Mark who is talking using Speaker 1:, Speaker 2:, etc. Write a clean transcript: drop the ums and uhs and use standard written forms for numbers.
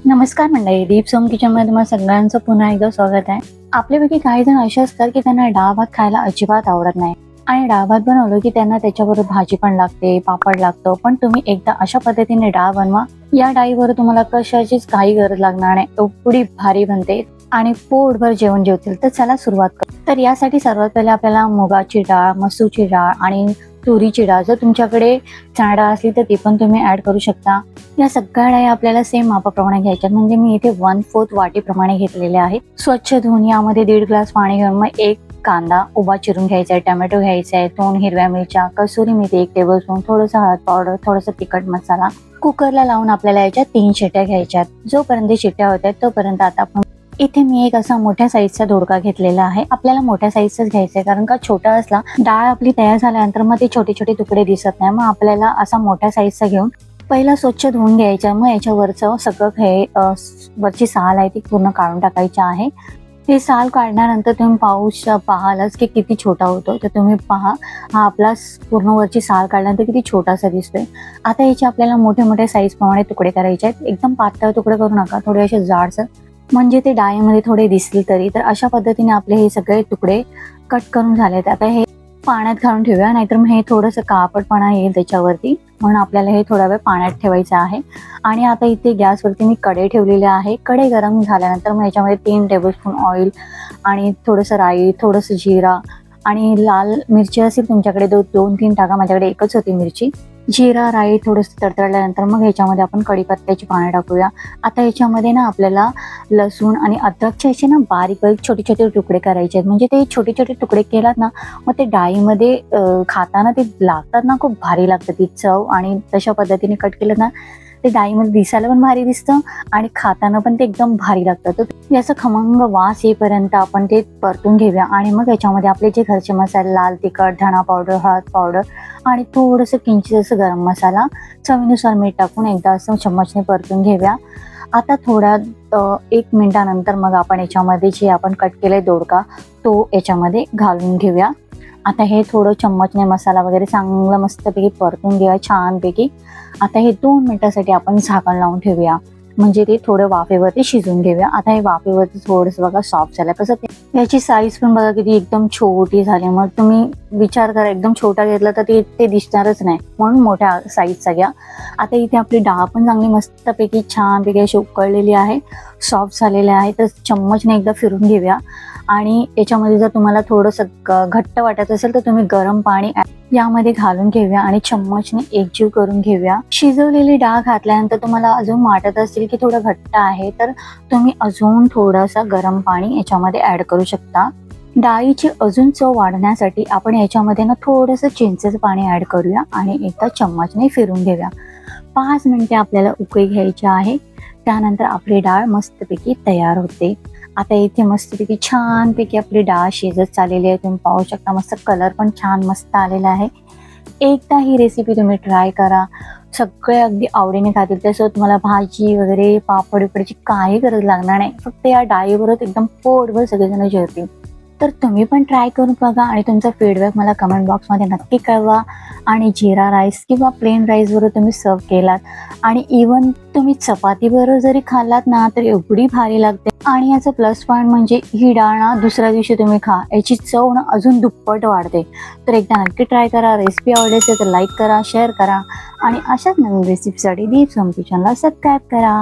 Speaker 1: नमस्कार मंडळी, दीप सोम किचनमध्ये तुम्हाला सगळ्यांचं पुन्हा एकदा स्वागत आहे. आपल्यापैकी काही जण असे असतात की त्यांना डाळ भात खायला अजिबात आवडत नाही आणि डाळ भात बनवलं की त्यांना त्याच्याबरोबर भाजी पण लागते, पापड लागतो. पण तुम्ही एकदा अशा पद्धतीने डाळ बनवा, या डाळीवर तुम्हाला कशाचीच काही गरज लागणार नाही, एवढी भारी बनते आणि पोटभर जेवण जेवतील. तर चला सुरुवात करू. तर यासाठी सर्वात पहिले आपल्याला मुगाची डाळ, मसूरची डाळ आणि तुरीची डाळ, जर तुमच्याकडे चणा डाळ असली तर ती पण तुम्ही ऍड करू शकता. या सगळ्या डाळी आपल्याला सेम मापाप्रमाणे घ्यायच्यात, म्हणजे मी इथे 1/4 वाटीप्रमाणे घेतलेले आहेत. स्वच्छ धुवून यामध्ये 1.5 ग्लास पाणी घेऊन मग एक कांदा उभा चिरून घ्यायचा आहे, टोमॅटो घ्यायचा आहे, 2 हिरव्या मिरच्या, कसुरी मेथी 1 टेबलस्पून, थोडंसं हळद पावडर, थोडंसं तिखट मसाला. कुकरला लावून आपल्याला याच्या 3 शिट्ट्या घ्यायच्यात. जोपर्यंत शिट्ट्या होत्या तोपर्यंत आता आपण इथे मी एक असा मोठ्या साईजचा दोडका घेतलेला आहे. आपल्याला मोठ्या साईजचाच घ्यायचा आहे, कारण का छोटा असला डाळ आपली तयार झाल्यानंतर मग ते छोटे छोटे तुकडे दिसत नाही. मग आपल्याला असा मोठ्या साईजचा घेऊन पहिला स्वच्छ धुवून घ्यायचा. मग याच्यावरचं सगळं हे वरची साल आहे ती पूर्ण काढून टाकायची आहे. हे साल काढल्यानंतर तुम्ही पाहालच की किती छोटा होतो. तर तुम्ही पहा, हा आपला पूर्ण वरची साल काढल्यानंतर किती छोटासा दिसतोय. आता याचे आपल्याला मोठे मोठे साईज प्रमाणे तुकडे करायचे आहेत. एकदम पातळ तुकडे करू नका, थोडे असे जाडसर, म्हणजे ते डाळीमध्ये थोडे दिसतील तरी. तर अशा पद्धतीने आपले हे सगळे तुकडे कट करून झालेत. आता हे पाण्यात घालून ठेवूया, नाहीतर मग हे थोडंसं काळपटपणा येईल त्याच्यावरती, म्हणून आपल्याला हे थोडा वेळ पाण्यात ठेवायचं आहे. आणि आता इथे गॅसवरती मी कढई ठेवलेली आहे. कढई गरम झाल्यानंतर मग याच्यामध्ये 3 टेबलस्पून ऑइल आणि थोडंसं राई, थोडंसं जिरा आणि लाल मिरची असेल तुमच्याकडे 2-3 टाका, माझ्याकडे एकच होती मिरची. जिरा, राई थोडंसं तडतडल्यानंतर मग ह्याच्यामध्ये आपण कढीपत्त्याची पाने टाकूया. आता याच्यामध्ये ना आपल्याला लसूण आणि अद्रकचे असे ना बारीक बारीक छोटे छोटे तुकडे करायचे आहेत. म्हणजे ते छोटे छोटे तुकडे केलात ना, मग ते डाळीमध्ये खाताना ते लागतात ना, खूप भारी लागतं ती चव. आणि तशा पद्धतीने कट केलं ना, ते डाळीमध्ये दिसायला पण भारी दिसतं आणि खाताना पण ते एकदम भारी लागतं. तर याचा खमंग वास येईपर्यंत आपण ते परतून घेऊया. आणि मग याच्यामध्ये आपले जे घरचे मसाले, लाल तिखट, धणा पावडर, हळद पावडर आणि थोडंसं किंचित असं गरम मसाला, चवीनुसार मीठ टाकून एकदा असं चम्मचने परतून घेऊया. आता थोड्या 1 मिनिटानंतर मग आपण याच्यामध्ये जे आपण कट केलंय दोडका, तो याच्यामध्ये घालून घेऊया. आता हे थोडं चम्मचने मसाला वगैरे चांगलं मस्तपैकी परतून घेऊया छानपैकी. आता हे 2 मिनिटासाठी आपण झाकण लावून ठेवूया, म्हणजे ते थोडं वाफेवरती शिजून घेऊया. आता हे वाफेवरती थोडंसं बघा सॉफ्ट झालं. कसं ते याची साईज पण बघा किती एकदम छोटी झाली. मग तुम्ही विचार करा, एकदम छोटा घेतला तर ते दिसणारच नाही, म्हणून मोठ्या साईजचा घ्या. आता इथे आपली डाळ पण चांगली मस्तपैकी छानपैकी अशी उकळलेली आहे, सॉफ्ट झालेले आहे. तर चम्मचने एकदा फिरून घेऊया. आणि याच्यामध्ये जर तुम्हाला थोडंसं घट्ट वाटत असेल तर तुम्ही गरम पाणी यामध्ये घालून घेऊया आणि चम्मचने एकजीव करून घेऊया. शिजवलेली डाळ घातल्यानंतर तुम्हाला अजून वाटत असेल की थोडं घट्ट आहे, तर तुम्ही अजून थोडासा गरम पाणी याच्यामध्ये ऍड करू शकता. डाळीची अजून चव वाढण्यासाठी आपण याच्यामध्ये ना थोडंसं चिंचेचं पाणी ऍड करूया आणि एकदा चम्मचने फिरून घेऊया. 5 मिनिटे आपल्याला उकळी घ्यायची आहे. त्यानंतर आपली डाळ मस्तपैकी तयार होते. आता इथे मस्तपैकी छानपैकी आपली डाळ शिजत चाललेली आहे. तुम्ही पाहू शकता, मस्त कलर पण छान मस्त आलेला आहे. एकदा ही रेसिपी तुम्ही ट्राय करा, सगळे अगदी आवडीने खातील. त्यासोबत तुम्हाला भाजी वगैरे पापड बिपडची काही गरज लागणार नाही, फक्त या डाळीवरच एकदम पोटभर सगळेजण जेवतील. तर तुम्ही पण ट्राय करून बघा आणि तुमचा फीडबॅक मला कमेंट बॉक्समध्ये नक्की कळवा. आणि जिरा राईस किंवा प्लेन राईसबरोबर तुम्ही सर्व केलात आणि इवन तुम्ही चपातीबरोबर जरी खाल्लात ना, तर एवढी भारी लागते. आणि याचं प्लस पॉईंट म्हणजे ही डाळ ना दुसऱ्या दिवशी तुम्ही खा, याची चव ना अजून दुप्पट वाढते. तर एकदा नक्की ट्राय करा. रेसिपी आवडली असेल तर लाईक करा, शेअर करा आणि अशाच नवीन रेसिपीसाठी दीप सोम किचनला सबस्क्राईब करा.